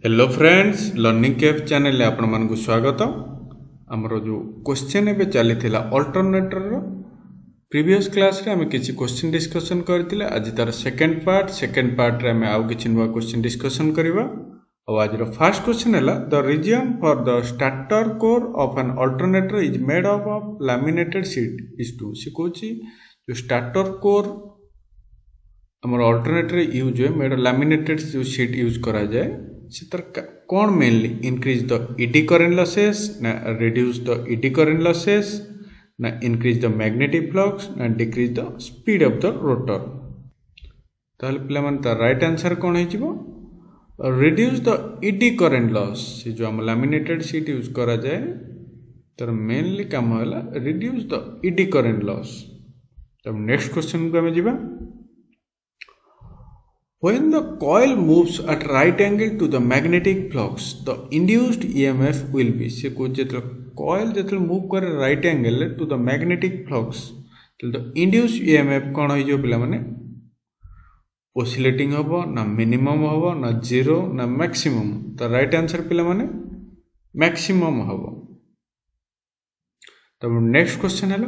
Hello friends learning Kaif channel आपण मानक स्वागत। आमर जो क्वेश्चन एवं चली अल्टरनेटर प्रीवियस क्लास रे आम किसी क्वेश्चन डिस्कशन करते आज तार सेकेंड पार्ट रे आम आउ किसी नुआ क्वेश्चन डिस्कशन करवा। आज फर्स्ट क्वेश्चन है the reason for the starter core of an alternator is made up of laminated sheet is to सिखुची जो स्टार्टर कोर आमर अल्टरनेटर यूज हुए मेड लैमिनेटेड जो शीट यूज करा जाए कौन mainly increase the eddy current losses ना reduce the eddy current losses ना इंक्रीज द मैग्नेटिक फ्लक्स ना decrease the speed of the rotor. ताहले पिला माने ता राइट आंसर कौन है reduce the eddy current loss जो हम लैमिनेटेड शीट यूज करा जाए तर मेनली काम है reduce the eddy current loss. तब नेक्स्ट क्वेश्चन को हमें जीवा When the coil moves at right angle to the magnetic flux, the induced EMF will be से कुछ जितना coil जितना move करे right angle to the magnetic flux, तो induced EMF कौन है जो पिला माने oscillating होगा ना minimum होगा ना zero ना maximum। तो right answer पिला माने maximum होगा। तब next question है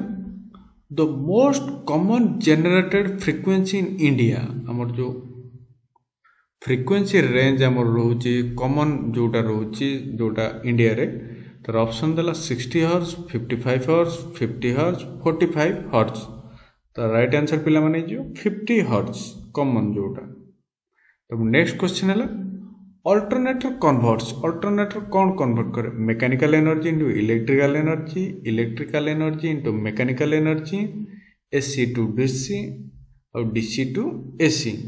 the most common generated frequency in India हमर जो फ्रिक्वेंसी रेंज आमर रोचे कॉमन जोटा रोचे जोटा इंडिया रे तर ऑप्शन देला 60 हर्ट्ज 55 हर्ट्ज 50 हर्ट्ज 45 हर्ट्ज। तो राइट आंसर पिला माने जो 50 हर्ट्ज कॉमन जोटा। तब नेक्स्ट क्वेश्चन है अल्टरनेटर कन्वर्ट्स अल्टरनेटर कौन कन्वर्ट करे mechanical energy into electrical energy into mechanical energy AC to DC और डीसी टू एसी।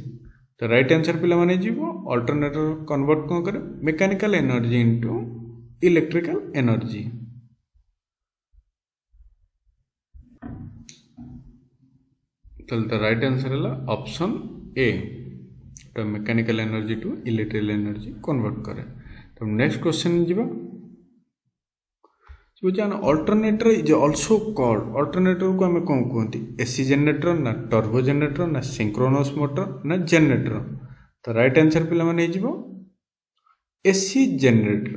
तो राइट आंसर पिला माने जीवो अल्टरनेटर कन्वर्ट कौन करे mechanical energy into electrical energy. तो राइट आंसर है ऑप्शन ए तो mechanical energy to electrical energy convert करे। तो नेक्स्ट क्वेश्चन जीवा alternator is also called alternator को हमें कौन कहते एसी जनरेटर ना टर्बो जनरेटर ना सिंक्रोनस मोटर ना जनरेटर। तो राइट आंसर पिला माने जीवो एसी जनरेटर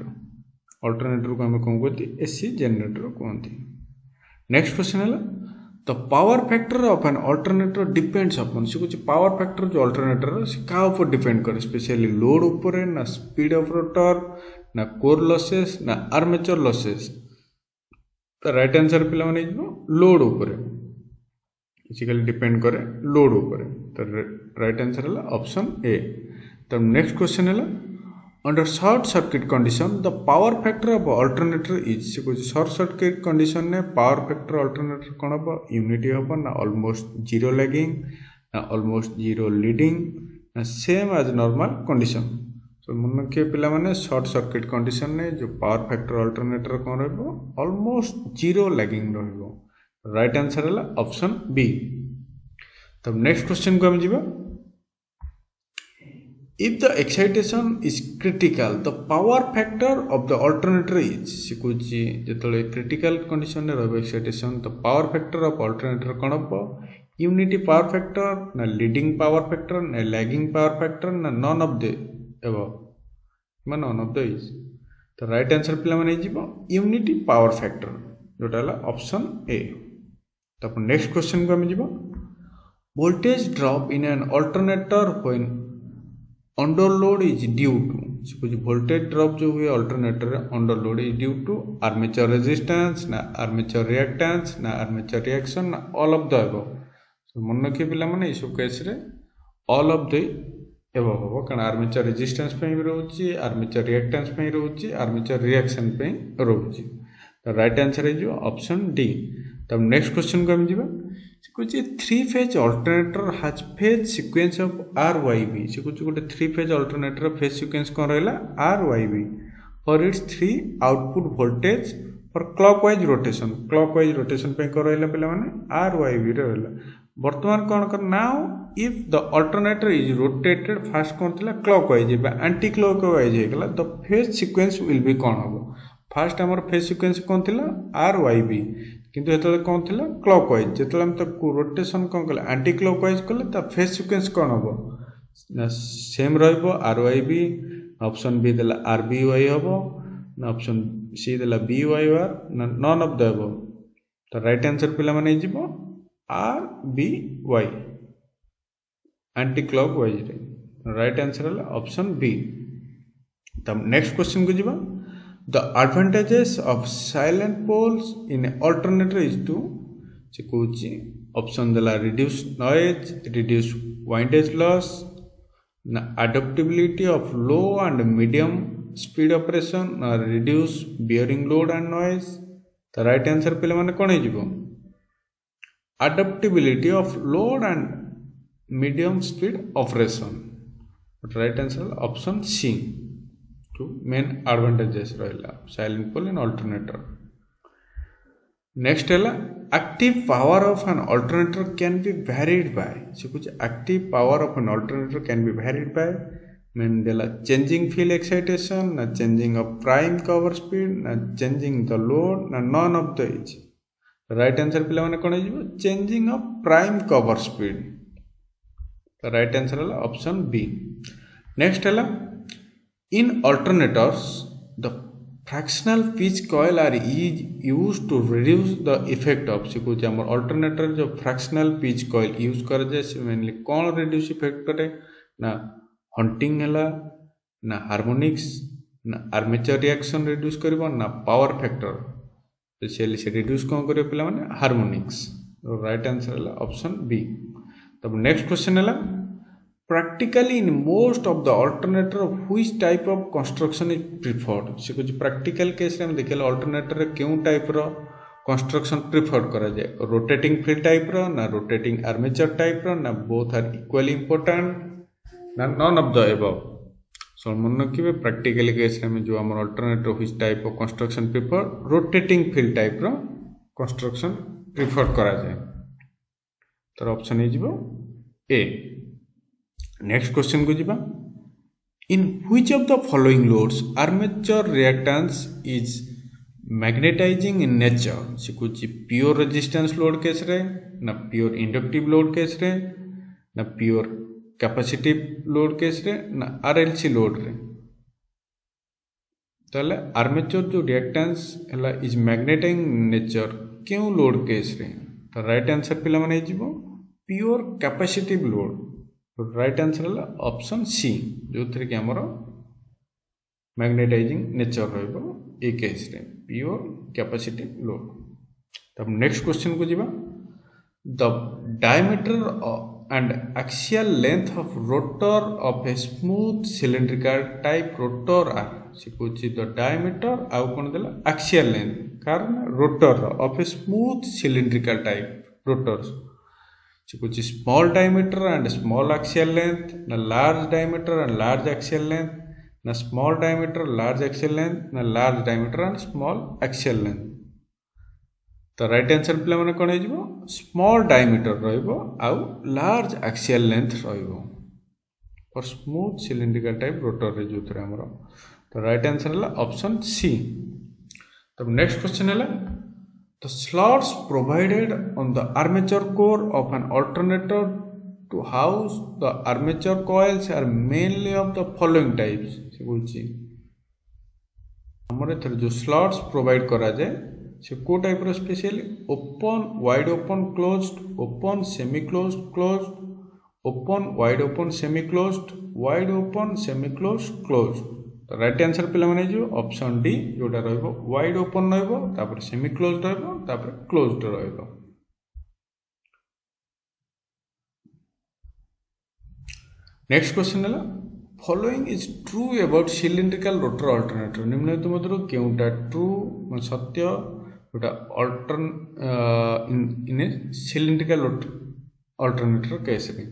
अल्टरनेटर को हमें कौन कहते एसी जनरेटर कहते। नेक्स्ट क्वेश्चन है the power factor of an alternator depends upon से कुछ पावर फैक्टर जो अल्टरनेटर से क्या ऊपर डिपेंड करे स्पेशली लोड ऊपर ना स्पीड ऑफ रोटर ना कोर लॉसेस ना आर्मेचर लॉसेस। तो राइट आंसर पिला माने लोड ऊपर बेसिकली डिपेंड करे लोड ऊपर। तो राइट आंसर है ऑप्शन ए। तब नेक्स्ट क्वेश्चन है under short circuit condition the power factor of alternator is से कुछ शॉर्ट सर्किट कंडीशन ने पावर फैक्टर अल्टरनेटर कौन हम यूनिटी हम ना ऑलमोस्ट जीरो लैगिंग ना ऑलमोस्ट जीरो लीडिंग ना सेम एज नॉर्मल कंडीशन। तो मन रखिए पिला माने शॉर्ट सर्किट कंडीशन ने जो पावर फैक्टर अल्टरनेटर कौन रहिबो ऑलमोस्ट जीरो लैगिंग रहिबो। राइट आंसर है ऑप्शन बी। तब नेक्स्ट क्वेश्चन को हम जीवा if the excitation is critical the power factor of the alternator is सिकुची जेतले क्रिटिकल कंडीशन ने रहबो एक्साइटेशन तो पावर फैक्टर ऑफ अल्टरनेटर कौन हबो यूनिटी पावर फैक्टर ना लीडिंग पावर फैक्टर ना लैगिंग पावर फैक्टर ना none of the above non of the is. तो राइट आंसर पिला माने जीवो यूनिटी पावर फैक्टर जोटा है ऑप्शन ए। तो नेक्स्ट क्वेश्चन को हम जीवो voltage drop in an alternator when under load is due to कुछ वोल्टेज ड्रॉप जो हुए alternator under load is due to armature resistance ना आर्मेचर रिएक्टेंस ना आर्मेचर रिएक्शन ना ऑल ऑफ द एबव। मन रखिए पिला माने इस केस रे ऑल ऑफ द एबव हम कारण आर्मेचर रेजिस्टेंस पे भी रोचे आर्मेचर रिएक्टेंस पे रोचे आर्मेचर रिएक्शन पे रोचे। तो राइट आंसर है जो ऑप्शन डी। तब नेक्स्ट क्वेश्चन को हम जीवा कुछ three phase alternator has phase sequence of R Y B से कुछ गोटे three phase alternator phase sequence कौन रहला R Y B for its three output voltage for clockwise rotation पे कौन रहला पिला माने आर वाई बी रहला। वर्तमान कौन कर now if the alternator is rotated fast कौन थिला क्लॉकवाइज बा एंटी क्लॉकवाइज हे गला the phase sequence will be कौन हबो फास्ट हमर फेज सीक्वेंस कौन थिला आर वाई बी किंतु एतले कौन थिला क्लॉकवाइज जेतले हम तो रोटेशन कौन कले एंटी क्लॉकवाइज कले ता फेज सीक्वेंस कौन हबो सेम रहिबो R Y B option B देला आर बी वाई हम ना ऑप्शन सी देला बी वाई आर ना नन ऑफ द अबव तो राइट आंसर पिला माने जीवो R B Y anticlockwise रे राइट आंसर है ऑप्शन बी। तब नेक्स्ट क्वेश्चन को जीवा the advantages of salient poles in alternator is to से कहूँ ऑप्शन देला reduce noise reduce windage loss ना adaptability of low and medium speed operation ना reduce bearing load and noise तो right answer पे माने कौन हो adaptability of load and medium speed operation right answer option C two main advantages रहा salient pole in alternator. Next है active power of an alternator can be varied by से कुछ active power of an alternator can be varied by main देला changing field excitation ना changing of prime mover speed ना changing the load ना none of the each right answer पे माने कौन हो changing of prime mover speed right answer है option B. Next है in alternators the fractional pitch coil are used to reduce the effect of से कुछ आम अल्टरनेटर जो फ्रैक्शनल पिच कॉइल यूज कर जाए मेनली कौन रिड्यूस इफेक्ट करे ना हंटिंग है ना हार्मोनिक्स ना आर्मेचर रिएक्शन रिड्यूस कर ना पावर फैक्टर स्पेशली से रिड्यूस कौन कर पे हार्मोनिक्स राइट आंसर है ऑप्शन बी। तब नेक्स्ट क्वेश्चन है practically in most of the alternator which type of construction is preferred से कुछ practical case रे हम देखिए alternator रे क्यों type रो construction preferred करा जाए rotating field type रो ना rotating armature type रो ना both are equally important ना none of the above so मन रखिए practical case रे में जो हमारा alternator which type of construction preferred rotating field type row construction preferred करा जाए तो ऑप्शन है जीवो ए। नेक्स्ट क्वेश्चन को जीवा in which of the following loads armature reactance is magnetising in nature से कुछ प्योर रेजिस्टेंस लोड केस रे ना प्योर इंडक्टिव लोड केस रे ना प्योर कैपेसिटिव लोड केस रे ना आरएलसी लोड रे ताले आर्मेचर जो रिएक्टेंस हला इज मैग्नेटाइजिंग इन नेचर क्यों लोड केस रे तो राइट आंसर पिला माने जीवो pure capacitive load right answer है ऑप्शन सी जो थे कि आमर मैग्नेटाइजिंग नेचर रे केस रे प्योर कैपेसिटिव लोड। तब नेक्स्ट क्वेश्चन को जीवा the diameter and axial length of rotor of a smooth cylindrical type rotor are से कुछ द डायमीटर आउ कौन देला एक्सियल लेंथ कारण rotor of a smooth cylindrical type rotors कुछ small diameter and small axial length ना large diameter and large axial length ना small diameter large axial length ना large diameter and small axial length तो right answer पे माने कौन हो small diameter रहिबो आउ लार्ज एक्सियल लेंथ रहिबो for smooth cylindrical type rotor रे जो थे हमर तो राइट आंसर है ऑप्शन सी। तब नेक्स्ट क्वेश्चन है the slots provided on the armature core of an alternator to house the armature coils are mainly of the following types से बोलছি हमरे थर जो slots provide करा जाए से को टाइप रो specially open wide open closed open semi closed closed open wide open semi closed wide open semi closed closed तो राइट आंसर पे माने जो ऑप्शन डी जोटा रहबो वाइड ओपन रहबो तापर सेमी क्लोज्ड रहबो तापर क्लोज्ड रहबो। नेक्स्ट क्वेश्चन है following is true about cylindrical rotor alternator निम्नलिखित मध्य केउटा ट्रू सत्य जोटा अल्टरन in a cylindrical alternator case रे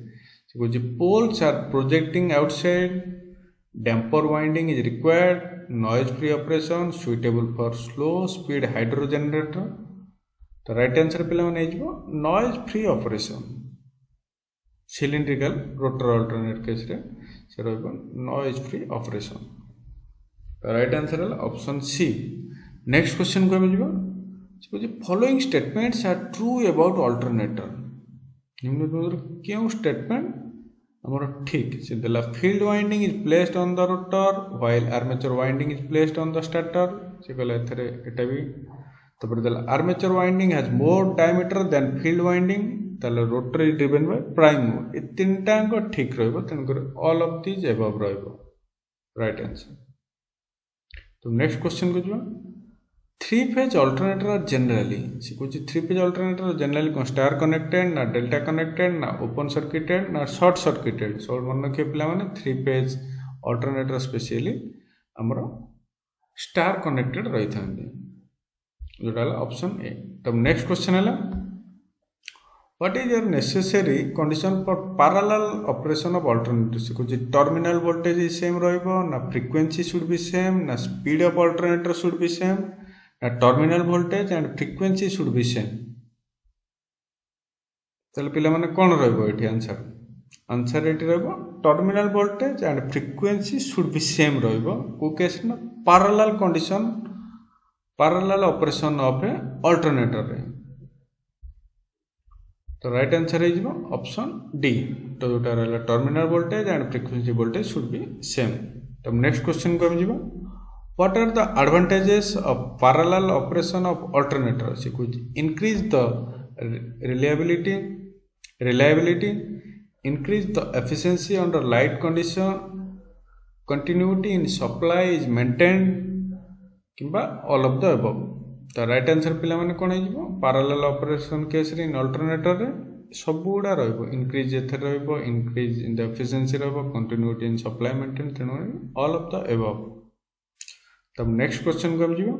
कुछ poles are projecting outside damper winding is required noise free operation suitable for slow speed hydro generator तो राइट आंसर पे noise free operation cylindrical rotor alternate case रे से रहबो noise free operation तो right answer है option C. Next question को हम जीवा following statements are true about alternator निम्न क्यों स्टेटमेंट हमर ठीक से देला field winding is placed on the rotor while armature winding is placed on the starter से कहला एथरे एटा भी तपर देला armature winding has more diameter then field winding ताले rotor is driven by prime mover ए तीनटा अंक ठीक रहबो तन कर ऑल ऑफ दीज अबव रहबो राइट आंसर। तो नेक्स्ट क्वेश्चन को जो 3 फेज अल्टरनेटर आर जनरली से कुछ 3 फेज अल्टरनेटर जनरली कौन स्टार कनेक्टेड ना डेल्टा कनेक्टेड ना ओपन सर्किटेड ना शॉर्ट सर्किटेड सब मन रखे पिला माने 3 फेज अल्टरनेटर स्पेशली हमर स्टार कनेक्टेड रही थांदे जोटा ऑप्शन ए। तब नेक्स्ट क्वेश्चन है what is your necessary condition for parallel operation of alternator से कुछ टर्मिनल वोल्टेज इज सेम रहइबो ना फ्रीक्वेंसी शुड बी सेम ना speed of alternator should be same ना terminal voltage and frequency should be same. तले पिला माने कोन रहइबो एठी आंसर एठी रहइबो terminal voltage and frequency should be same रहइबो को केस ना parallel condition parallel operation of a alternator रे। तो राइट आंसर है ऑप्शन डी तो जोटा रहला terminal voltage and frequency voltage should be same. तो नेक्स्ट क्वेश्चन को हम जीवा what are the advantages of parallel operation of alternator से कुछ increase the reliability increase the efficiency under light condition continuity in supply is maintained किंबा all of the above. तो right answer पिला माने कोन हो पैरेलल ऑपरेशन केस रे इन alternator रे सब गुडा रहइबो इंक्रीज एथर रहइबो इंक्रीज इन द एफिशिएंसी रहइबो कंटिन्यूटी इन सप्लाई मेंटेन तेनो ऑल ऑफ द अबव। तब नेक्स्ट क्वेश्चन को हम जीवा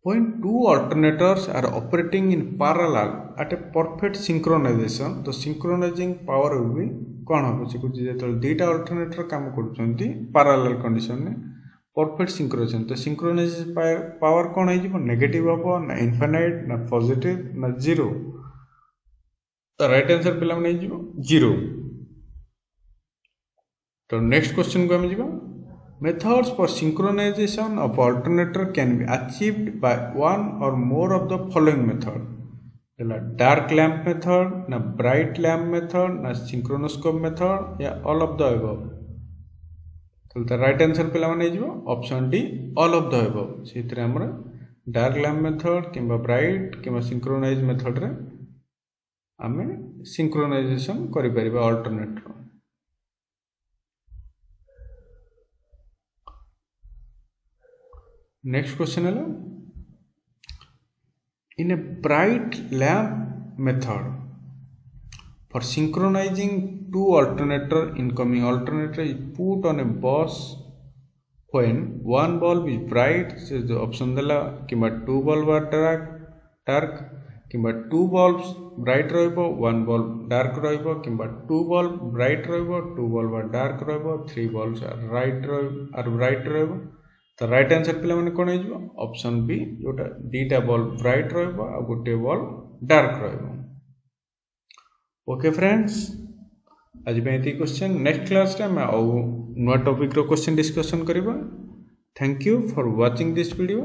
when two alternators are operating in parallel at a perfect synchronization तो synchronizing power will be कौन हो से कुछ जेतल दुईटा अल्टरनेटर काम करछंती पैरेलल कंडीशन में परफेक्ट सिंक्रोनाइजेशन तो सिंक्रोनाइजेशन पावर कौन हो नेगेटिव हो ना इनफाइनाइट ना पॉजिटिव ना जीरो। तो राइट आंसर पिला माने जीरो। तो नेक्स्ट क्वेश्चन को हम जीवा methods for synchronization of alternator can be achieved by one or more of the following method la dark lamp method na bright lamp method na synchronoscope method या all of the above। तो the right answer पिला माने option D all of the above सेतरे हमरा dark lamp method किंबा bright किंबा synchronize method रे आमे synchronization करि परिबा अल्टरनेटर। नेक्स्ट क्वेश्चन है in a bright lamp method for synchronizing two alternator incoming alternator is put on a bus when one bulb is bright से option देला किंबा two bulb are dark किंबा two bulbs bright रहइबो one bulb dark रहइबो किंबा two bulb bright रहइबो two bulb are dark रहइबो three bulbs are bright रहइबो। तो राइट आंसर पिला माने कोन हो ऑप्शन बी जोटा दीटा बल्ब ब्राइट रहइबो आ गोटे बल्ब डार्क रहइबो। ओके फ्रेंड्स आज पे एती क्वेश्चन नेक्स्ट क्लास रे मैं नुआ टॉपिक रो क्वेश्चन डिस्कशन करबा। Thank you for watching this video.